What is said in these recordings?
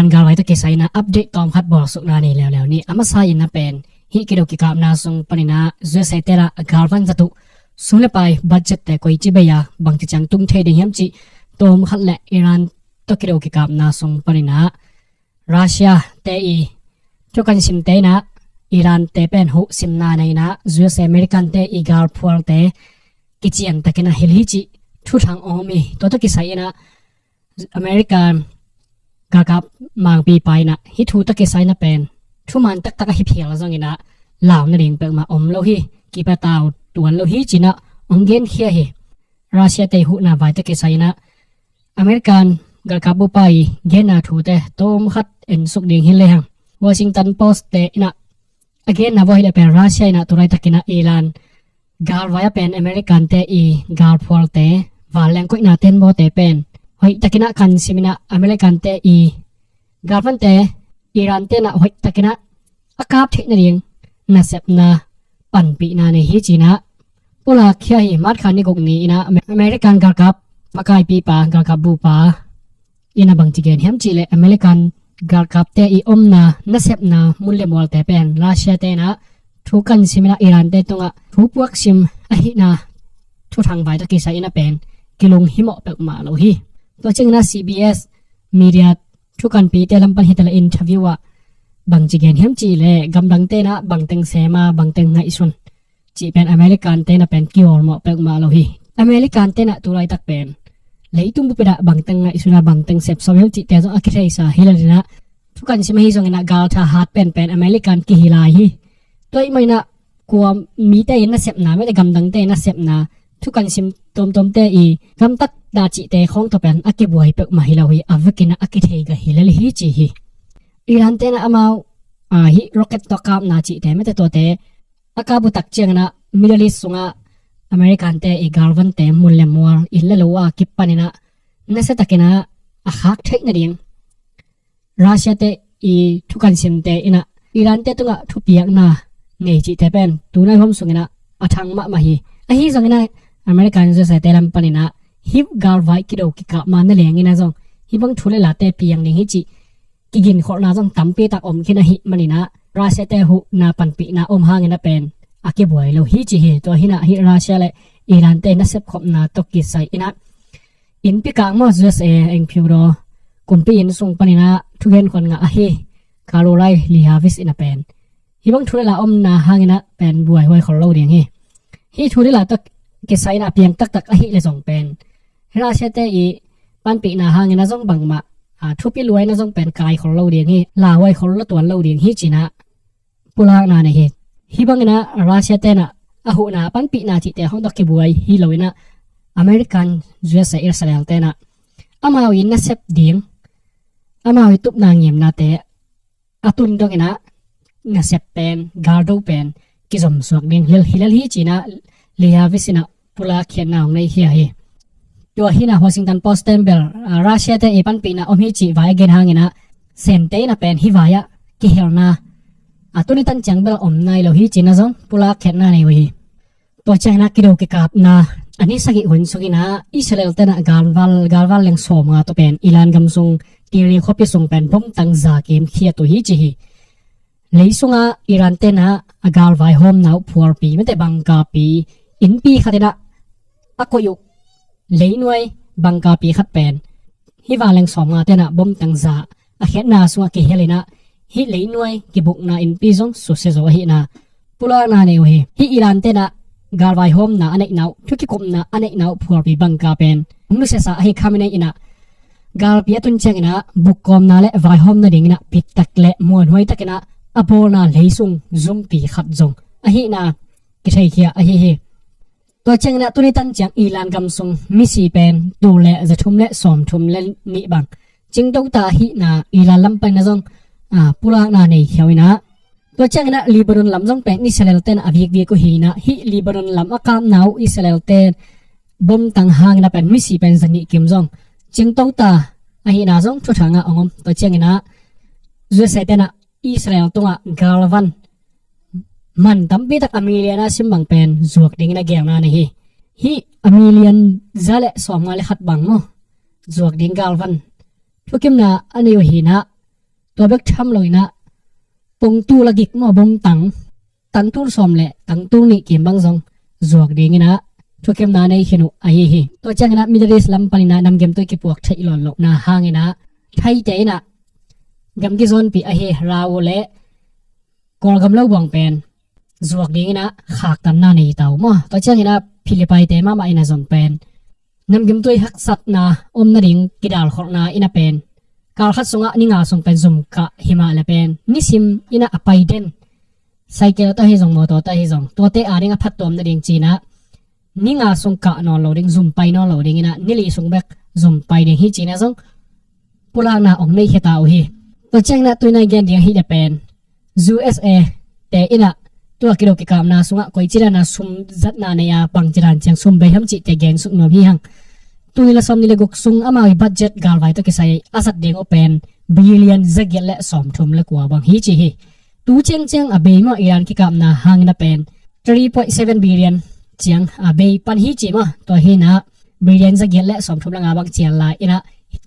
Iran gal vai ta ke sai na update tom khat bor suk na ni lew ni ama sa in na pen hi kidok ki kap na sung panina zwe sai tera gal van zatu sule pai budget te koi chi beya bang ti chang tum the de hem chi tom khat le Iran to kidok ki kap na sung panina Russia te I to kan sim te na Iran te pen hu sim na nei na zwe sai American te I gal phual te ki chian ta kena hil hi chi thu thang omi to ki sai na American gagap mang pi pai na hi thu ta ke sai na pen thu man tak tak hi phial zong ina law na ring pe ma om lo hi ki pa taw tuan lo hi china ongen khia hi Russia te hu na vai ta ke sai na American gagap bu pai gen na thu te tom khat en suk ding hi le hang Washington Post te ina again na voi le pen Russia ina turai takina Iran gal vaya pen American te I gal phol te waleng ko ina ten bo te pen hoi takina kan simina American te I galvan te Iran te na hoi takina akap thik na ring na sep na pan pi na ne hi china pula khia hi mat khan ni gok ni ina American gal kap makai pi pa gal kap bu pa ina bang chigen hem chi le American gal kap te I om na sep na mulle mol te pen Russia te na thu kan simina Iran te tunga thu puak sim a hi na thu thang vai ta ki sa ina pen kilung himo pek ma lo hi to chingna CBS media thu kan pi te lampan hitala interview wa bang chigen hem chi le gamdang te na bang teng sema bang teng ngai sun chi pen American te na pen kior mo pek ma lo hi American te na turai tak pen leitung bu peda bang teng ngai suna bang teng sep som hem chi te zo akithai sa hilalina thu kan sima hi zong ina gal tha hat pen American ki hilai hi toy mai na kwa mi te na sep na me gamdang te na sep na thu kan sim tom te I gam tak da chi te khong to pen aki buai pek ma hilawi avekina aki thei ga hilal hi chi hi Iran te na amau hi rocket to kam na chi te me te to te akabu tak cheng na Middle East sunga American te I galvan te mulle muar illa lo a kipanina na se takina a khak thek na ding Russia te I thu kan sim te ina Iran te tunga thu piak na nei chi te pen tu na hom sungina athang ma hi a hi zongina American je sa te lam panina hip gal vai kido ki ka man na leng ina zong hi bang thule la te piang ning hi chi ki gin khor na zong tampi tak om khina hi manina Russia te hu na pan pi na om hang ina pen ake boy lo hi chi hi to hina hi Russia le Iran te na sep khop na to ki sai ina in pi ka mo USA eng phiuro kumpi in sung panina thugen kon nga a hi Carolai li harvest ina pen hi bang thule la om na hang ina pen buai hoi khol lo ding hi thule la to ke sai na piang tak tak a hi le zong pen Russia te I pan pi na hang ina zong bang ma thu pi luai na zong pen kai khol lo ding hi la wai khol lo tuan lo ding hi china pula na ne hi bang ina Russia te na a hu na pan pi na chi te hong dok ki buai hi lo ina American USA Israel te na amao in na sep ding amao I tup na ngem na te atun dong ina na sep pen gardo pen ki zom suak ding hilal hi china liha visina pula khian na nei hi hi to hina Washington Post tembel Russia te ipan pi na om hi chi vai gen hangina sente na pen hi vaya ki helna atuni tan changbel om nai lo hi china zong pula khian na nei wi to china kido ki kap na ani sagi hun sugina Israel te na galwal leng som nga to pen ilan gam sung tiri khopi sung pen bom tang za kem khia to hi chi hi leisunga Iran te na agal vai hom nau phuar pi mete bangka pi in pi khatina akoyu leinoi bangka pi khat pen hi waleng som nga te na bom tang za a khet na suwa ki helina hi leinoi ki buk na in pi jong su se zo hi na pula na ne hi Iran te na gal vai hom na anek nau thuki kom na anek nau phuar pi bangka pen nu se sa hi khamine ina gal pi atun cheng ina buk kom na le vai hom na ding na pit tak le mon hoi takina apona leisung zum pi khat jong a hi na ki thei khia a hi to cheng na tuni tan chang Iran gam sung mi si pen tu le za thum le som thum le ni bang ching dong ta hi na Iran lam pa na jong pula na nei khiawina to cheng na Lebanon lam jong pen Israel ten aviek vi ko hi na hi Lebanon lam akam nau Israel ten bom tang hang na pen mi si pen zani kim jong ching dong ta a hi na jong thu thanga ongom to cheng na zu se ten Israel tunga galvan man tampi tak Amelia na simbang pen zuak ding na gyang na hi Amelian zale som nga le khat bang mo zuak ding galvan thukim na aniyo hi na ตัวเบกทำเลยนะปงตูละกิกมอบงตังตูสอมเละตังตูนี่เกมบังซองจวกเดียงนะทุกเกมนาในขินุไอเฮตัวจังนะมิดเรสลัมปานินะนำเกมตัวกิปวกใช้หลอนหลอกนะห่างนะไทยเจนะเกมกิซอนปีไอเฮราวเละกอลกำเล่าบวงเป็นจวกเดียงนะขากตันนาในเต่ามั่วตัวจังนะพิลิปายเตมามาอินาซอนเป็นนำเกมตัวหักสัตนาอมนาดิงกิดาลขอนาอินาเป็นการขัดสงะนิงาส่งเป็นซุมกะหิมาเลเป็นนิสิมอินาอภัยเดนไซเคิลตัวให้ส่งมอเตอร์ตัวให้ส่งตัวเตอาดิงพัดตัวนาดิงจีนะนิงาส่งกะนอนโหลดิงซุมไปนอนโหลดิงอินะนิลีส่งแบกซุมไปดิงฮิจีนะส่งปุลานาองในเหตุเอาฮีตัวเจ้านะตัวในเกมดิงฮิเดเป็น USA แต่อินะตัวกิโลกิกามนาส่งะคอยจีรานาซุมจัดนาเนียปังจีรันเชียงซุมไปทำจิตแต่เกนสุนนพี่ฮังตัวนี้ละสมนิเลกุกซุงอามาวิบัดเจ็ตกาลไว้ตัวกิไซอาสัดเดงโอเป็นบิลเลียนจะเกลและสอมทุมเล็กว่าบางฮิจิฮีตัวเชียงอาเบย์มาอิรันกิกามนาฮังนะเป็น 3.7 billion เชียงอาเบย์ปันฮิจิมาตัวฮีนะบิลเลียนจะเกลและสอมทุมละงาบางเชียงลายนะ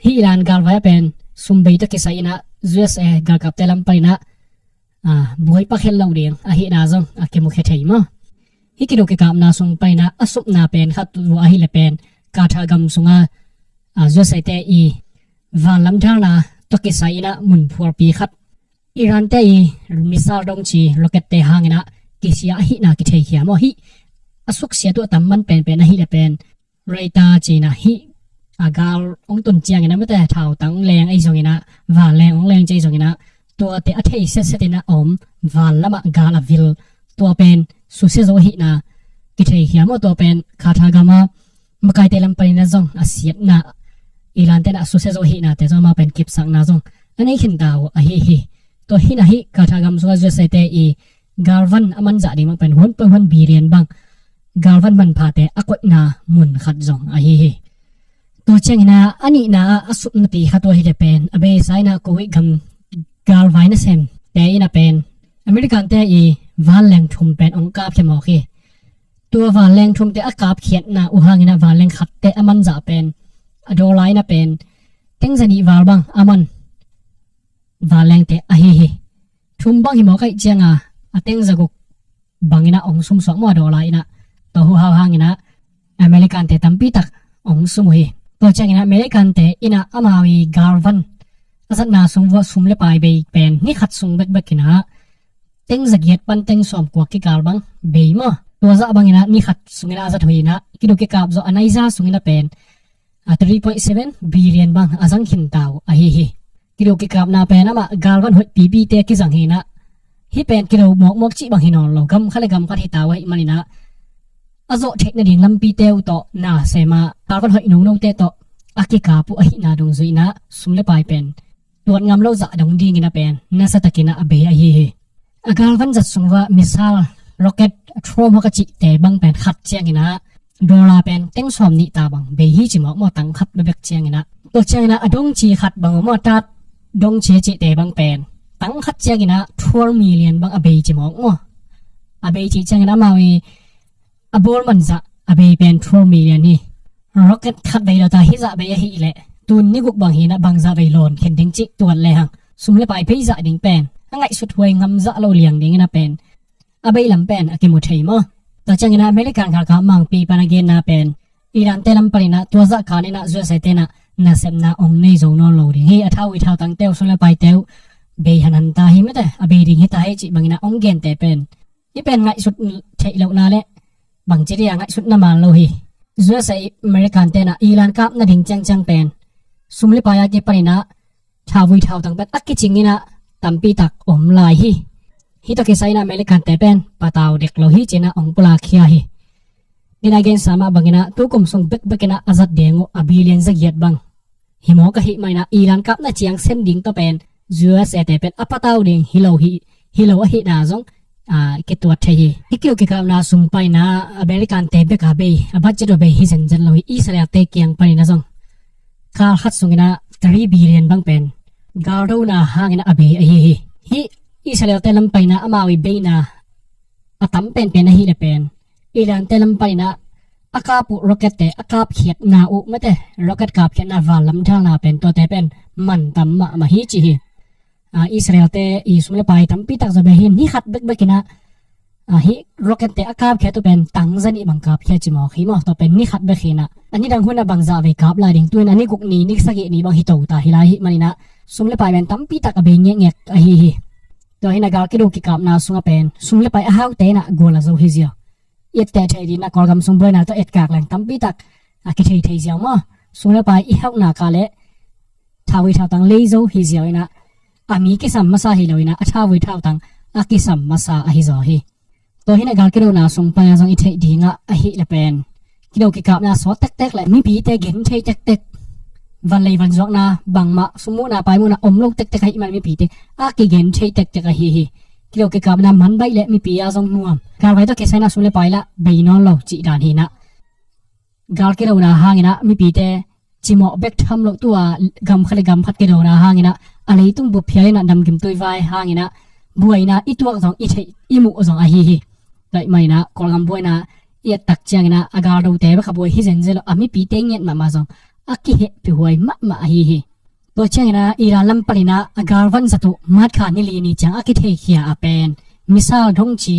ฮิอิรันกาลไว้เป็นซุมเบย์ตัวกิไซนะ USA กาลกับเตลัมไปนะบวยปักเฮลลาวเดียงฮินาซงเกมุขเทยมาฮิกิโลกิกามนาซุงไปนะอสุปนาเป็นขัดตัวฮิเลเป็นกาทากำสุงจวดใส่เตอีวันลำทางนะตัวกิสายนะมุนพัวปีขัดอิรันเตอีมิสาลดงชีโลเกตเตหางนะกิเสียฮินากิเทียมอฮิอสุกเสียตัวตั้มมันเป็นฮิเลเป็นไรตาจีนะฮิอากาลองตุนเจียงนะไม่แต่เท่าตั้งแรงไอซงนะวันแรงองแรงใจซงนะตัวเตอเทเสเสตินะอมวันละมะกาลวิลตัวเป็นสุเสโซฮินะกิเทียมอตัวเป็นคาทากามามาไกลเตลัมปานินาซงอาเซียนนะอิรันเตนะสุเซโซฮีนะเตจอมาเป็นกิบสังนาซงอันนี้ขินดาวอะฮีตัวฮีนะฮีกาทากรรมสุกาจุเซเตอีกาลวันอามันจะดีมาเป็น1.1 billionบังกาลวันมันพาเตอากวดนามุนขัดซงอะฮีตัวเชงนะอันนี้นะอสุนปีขัดตัวฮีเดเป็นอเบไซนะโควิดกัมกาลไวนะเซมเตอีนะเป็นอเมริกันเตอีวันแรงทุมเป็นองค์การเขมอคีตัววันแรงทุ่มเตะอากาศเขียนนะอุหางินะวันแรงขัดเตะอามันจะเป็นอโดไลนะเป็นเต็งจะดีวาลบังอามันวันแรงเตะอะฮีทุ่มบังหิมอไกเจียงเต็งจะกุบังงินะองซุมสองมัวโดไลนะตัวหัวหางงินะอเมริกันเตะตั้มปีตักองซุมฮีตัวเจียงงินะอเมริกันเตะอินะอามาวีกาลวันอาศัยนาซุมวัวซุมเลปายเบย์เป็นนี่ขัดซุมเบกเบกินะเต็งจะเกียดปันเต็งสอมกว่ากิกาลบังเบย์มั้ตัวจะบางนะนี่ขัดสุงินาจะถอยนะกิโลกิกาบจะอันไหนจะสุงินาเป็น3.7 billion บางอาจังขินดาวฮีกิโลกิกาบนาเป็นนะมากาลวันหดปีเตะกิจังฮีนะฮีเป็นกิโลหมอกจีบางฮีนอนเรากำขั้นเลยกำขั้นที่ตาวให้มันนะอาโจเทคนิคลำปีเตวต่อนาเซมากาลวันหดนุ่งนุ่งเตะต่ออากิกาปุฮีนาดงซุยนะสุมเลปายเป็นตัวงามเราจะดงดีงินะเป็นน่าสตะกินะอเบยฮีอากาลวันจัดส่งว่ามิสซาลrocket ทรอมกจิเตบังเป็นขัดเชียงนะดอลลาเป็นเต็งสอมนิตาบังเบฮีจิมอตังขัดเบกเชียงนะตัวเชียงนะอดงจีขัดบังมอตัดดงเชจิเตบังเป็นตังขัดเชียงนะ12 million บังอเบจิมออเบจิเชียงนะมาวีอบอลมันจะอเบเป็น12 million นี่ rocket ขัดไปแล้วตาฮิจะเบยฮีแหละตุนนี่กุกบังฮีนะบังจะไปโลนเข็นดิ้งจิตัวเลยหังสุมเลไปเพย์จะดิ้งเป็นไงสุดหวยงำจะเราเลี้ยงดิ้งนะเป็นอาเบยลำเป็นอากิมุทัยมั้งแต่จังนะอเมริกันข้าก็มังปีปนักเกณฑ์น่าเป็นอิรันเตลัมปรินะตัวจะการนี่นะจะใส่เตนะน่าเสพน่าองในโซนนโลดิเฮียท้าววิท้าวตั้งเตวสุนละไปเตวเบยหันตาหิมะเตอาเบยดิ่งหิตาให้จิบังนะองเกนเตเป็นยี่เป็นไงสุดเทเลวนาเละบังจีเรียไงสุดน้ำมันโลหิจะใส่อเมริกันเตนะอิรันกับน่าดิ่งจังเป็นสุมลิปายาเกปรินะท้าววิท้าวตั้งเป็นอักกิจิงนี่นะตั้มปีตักอมลายฮิตโตเกไซนะอเมริกันเตเป็นปะตาวเด็กโลหิจินะองปลาเขียฮีนี่นาเกนสามบังนะตุกุมส่งเบกนะอาจัดเดงอบิเลียนจะเกียดบังหิมอกะหิไม่นะอิรันกับนะเจียงเซนดิ้งตัวเป็น USA เตเป็นอปะตาวเดงฮิโลอะฮินาซงเกตัวเทฮีฮิกิโลกิกามนาซุมไปนะอเมริกันเตเบกาเบยอบัจจโดเบยฮิเซนจันโลหิอิสราเอลเตเกียงไปนะซงคาขัดส่งนะ3 billion บังเป็นกาโรนะหางนะอเบยฮิอิสราเอลเตลัมไปนะอามาวิเบยนะอาตัมเป็นนะฮิเดเป็นอิรันเตลัมไปนะอากาปุโรเกตเตอากาบเขียดนาอุไม่เตโรเกตกาบเขียดนาวัลลัมทางนาเป็นตัวเตเป็นมันตัมมาฮิจิฮิ อิสราเอลเตอีสุมเลไปตั้มปีตักจะไปเห็นนี่ขัดเบกเบกินะฮิโรเกตเตอากาบแค่ตัวเป็นตังจันอีบังกับแค่จิมอขีมอตัวเป็นนี่ขัดเบกินะอันนี้ดังหุ่นบังซาเวกับลายดิ่งตัวอันนี้กุกนี้นิกสกินี่บังฮิโตตาฮิลาฮิมันนะสุมเลไปเป็นตั้มปีตักเบงเงี้ยฮิตัวฮินากาคิดูกิกับนาสุงเป็นสุมเลไปอ้าวเตนะโกลาโซฮิเซียเอ็ดแต่เทดีนะกอลกำสุมบอยนะตัวเอ็ดกากแหลงตั้มปีตักกิเทเทเซียวมั้งสุมเลไปอีห้าวนากาเล่ทาวิทาวตังเลโซฮิเซียวนะอามีกิสัมมาซาฮิโลนะทาวิทาวตังอากิสัมมาซาอฮิโซฮิตัวฮินากาคิดูนาสุงไปยังอิเทดีงะอฮิเลเป็นคิดูกิกับนาสวดเต็กๆแหละมีปีเตเกนเทเต็กวันเลยวันจอกนะบังมาสมมุตินะไปมุนะอมลูกเต็กๆให้มันมีปีเตอากิเกนเทเต็กๆฮิคิดูกิกับนามันใบเละมีปีอาจงนัวการไว้ตัวเกษายนาสุมเลไปละใบนอนเราจีดานฮินะการคิดูนาหางนะมีปีเตจิมอเบกทำโลตัวกำขลกำพัดกิดูนาหางนะอะไรต้องบุพเพยนะดำกิมตุยไฟหางนะบวยนะอีตัวสองอีเทอีมุสองอฮิได้ไหมนะกอลกำบวยนะเอียตักเจียงนะอากาศดูเตะบขบวยฮิเซนเซลอามีปีเตงเงียมาสองอากิเฮปิหวยมะฮิตัวเจียงนะอีรานลำปรินะอากาศวันสัตุมาดขานิลีนี่จังอากิเทเขียอาเป็นมิซาลทงชี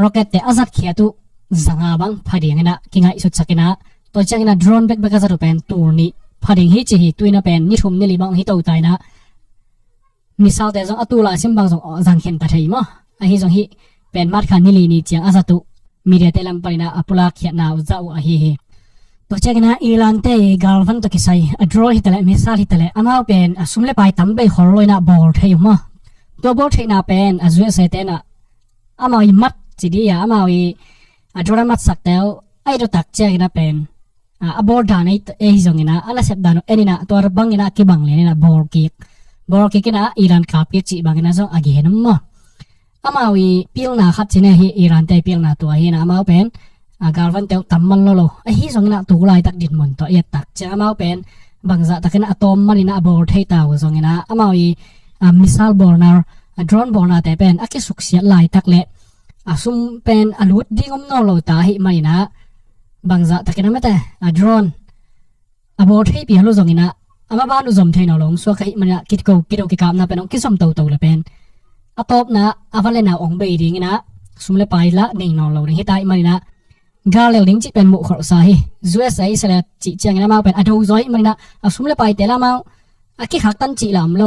ร็อกเก็ตเตอาซัดเขียตุสังอาบังพอดีนะกิงไอสุดสักนะตัวเจียงนะโดรนเบกสัตุเป็นตัวนี้พอดีฮิจิฮิตุยนะเป็นนิทุมนิลีบังฮิโตไตนะมิซาลเตจงอตุลาซิมบังจงจังเห็นตาเทียมะอฮิจงฮิเป็นมาดขานิลีนี่จังอาซัตุมีเดียเตลัมปรินะอปุลาเขียนาอุจาอุอฮิตัวเจ้านะอีรันเตกาลฟันตัวกิไซอดรอฮิตเลมิซาลิตเลอามาเป็นสุมเลไปตั้มไปขอรอยนะบอลเทียมะตัวบอลเทียนะเป็นอาจุเอเซเตนะอามาอิมัดจีดีอามาอิอดรอมัดสักเตลไอตัวตักเจ้านะเป็นบอลดานไอจงนะอันนั้นเสพดานเอ็นนะตัวบังนะกิบังเลยนะบอลกิกนะอีรันคาปิจิบังนะจงอากิเห็นมั้งอามาวิพิลนาขัดจีนะฮีอีรันเตพิลนาตัวฮีนะอามาเป็นกาลฟันเตลตัมมันโลโลไอฮีสงนะตัวลายตักดินมันตัวเอตักจะอามาเป็นบางจะตักนะอะตอมมันนะบอลเทตาวสงนะอามาวิมิสซัลบอลนาร์ดรอนบอลนาแต่เป็นอากิสุกเสียลายตักเละซุมเป็นอลุดดิ้งอมโนโลตาฮีมันนะบางจะตักนะไม่แต่ดรอนบอลเทปีฮัลโลสงนะอามาบ้านอุจมเทนอลงสัวก็ฮีมันคิดกูกิกามนะเป็นองคิสมโตละเป็นอะตบนะอาวาเลนะองเบดิงนะสุมเลไปละนิ่งนอนเราดิฮิตายมันนะกาเลวดิ้งจิเป็นมุขรสาฮีจูเอสไอสละจิเจียงนะมาเป็นอดูซอยมันนะสุมเลไปเตละมาอากิขักตันจิลามโล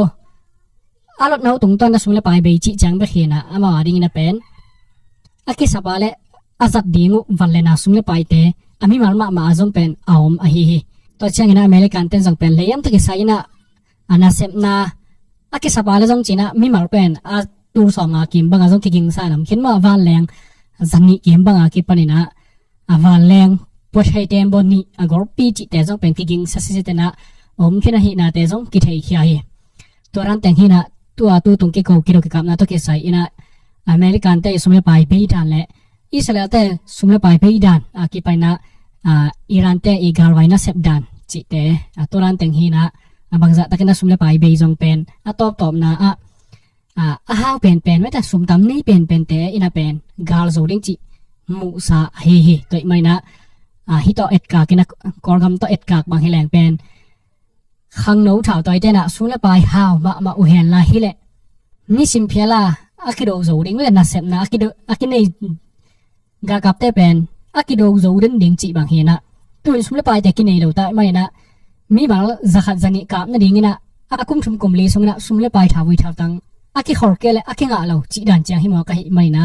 อารถนาตุงตันนะสุมเลไปเบจิจังเบขีนะอามาดิ้งนะเป็นอากิสับาเลอาจัดดิ้งวันเลนะสุมเลไปเตอามีมามาจงเป็นอาวมอหิฮิตัวเชียงนะอเมริกันเต้นจงเป็นเลยยัมตะกิไซนะอานาเซมนะอากิสับาเลจงจีนะมีมาเป็นอาตูสองอากิมบังอาจงกิงสายน้ำเข็นมาวันแรงจันนี่กิมบังอากิปนินะวันแรงปวดใจเต็มบนนี้อากรปีจิแต่จงเป็นกิงสัสเตนะอมขึ้นหินะแต่จงกิเทียขี้ยตัวรันแต่งหินะตัวตรงกิโกกิโลกิกับนะตัวกิใส่นะอเมริกันแต่สมัยไปเบย์ดันและอิสราเอลแต่สมัยไปเบย์ดันอากิไปนะอิรันแต่อีกาลไว้นะเซบดันจิแต่ตัวรันแต่งหินะบางจะตะกันนะสมัยไปเบย์จงเป็นตอบนะฮาวเป็นไม่แต่สมตำนี่เป็นแต่อินาเป็นกาลโซดิ้งจิมุสาเฮตัวไม่นะฮิตอเอ็ดกากินะกอลกำตัวเอ็ดกากบางฮิแรงเป็นขังโน้ถ่าวตัวเต้นะสุนละไปฮาวมาอุเฮนลาฮิเลนี่สิมเพียละอากิโดโซดิ้งเวลนัสเซมนะอากิในกากับเต้เป็นอากิโดโซดิ้งดิ้งจิบางเฮนะตัวสุนละไปแต่กินในเราแต่ไม่นะมีบางจะขัดจังกับนั่นดิ้งนะอากุมชุมกุมลีสงนะสุนละไปถ่าวถ่าวตังอากิขอร์เกลอากิงาเราจีดันเจียงหิมอกะหิไม่นะ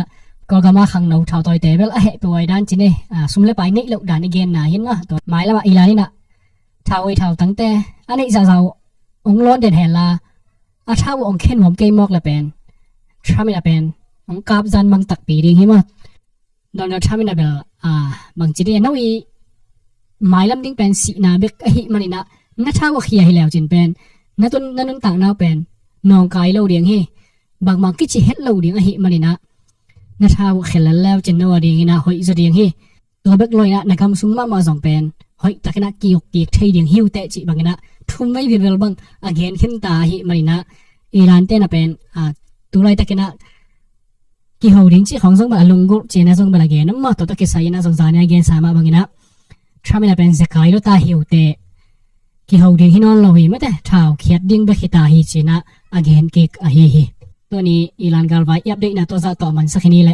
ก็กำมาขังเราชาวตัวเตเบลเหตุวยดันจีเน่สมเลไปนี่เราดันอีกเกนนะเห็นนะตัวหมายแล้วว่าอีลานี่นะชาวตั้งแต่อันนี้จะองล้นเด่นเห็นละชาวองเข็นผมเกมมอกละเป็นทรามินาเป็นองกาบจันบางตักปีดิ้งหิมะโดนทรามินาเบลบางจีเน่น้อยหมายลำดิ้งเป็นสีนาเบกหิมันนี่นะนัทชาวขี้ยาหิแล้วจินเป็นนัตุนนั่นต่างน่าเป็นน้องกายเราเดียงเฮบางกิจเฮ็ดเราเดียงหิมันนี่นะนัทาวเขลแล้วจินนัวเดียงนะหอยจะเดียงเฮตัวเบกลอยนะนักำสุงมาสองเป็นหอยตะกันกิยกเกียกเทเดียงหิวเตจิบางนะทุ่มไม่วิเวลบังอาเกนขึ้นตาหิมันนี่นะอีรานเต้นเป็นตัวไรตะกันกิฮาวดิ้งจิของสงบลุงกุเจนะสงบละเกนน้ำมาตัวตะกิสายนะสงสารเนี่ยเกนสามาบางนะทรามินาเป็นสกายรถตาหิวเต ki ho ding hinon lo hi mate thau khiat ding ba khita hi china again ke a hi hi to ni ilan galwai update na to za to man sakhini le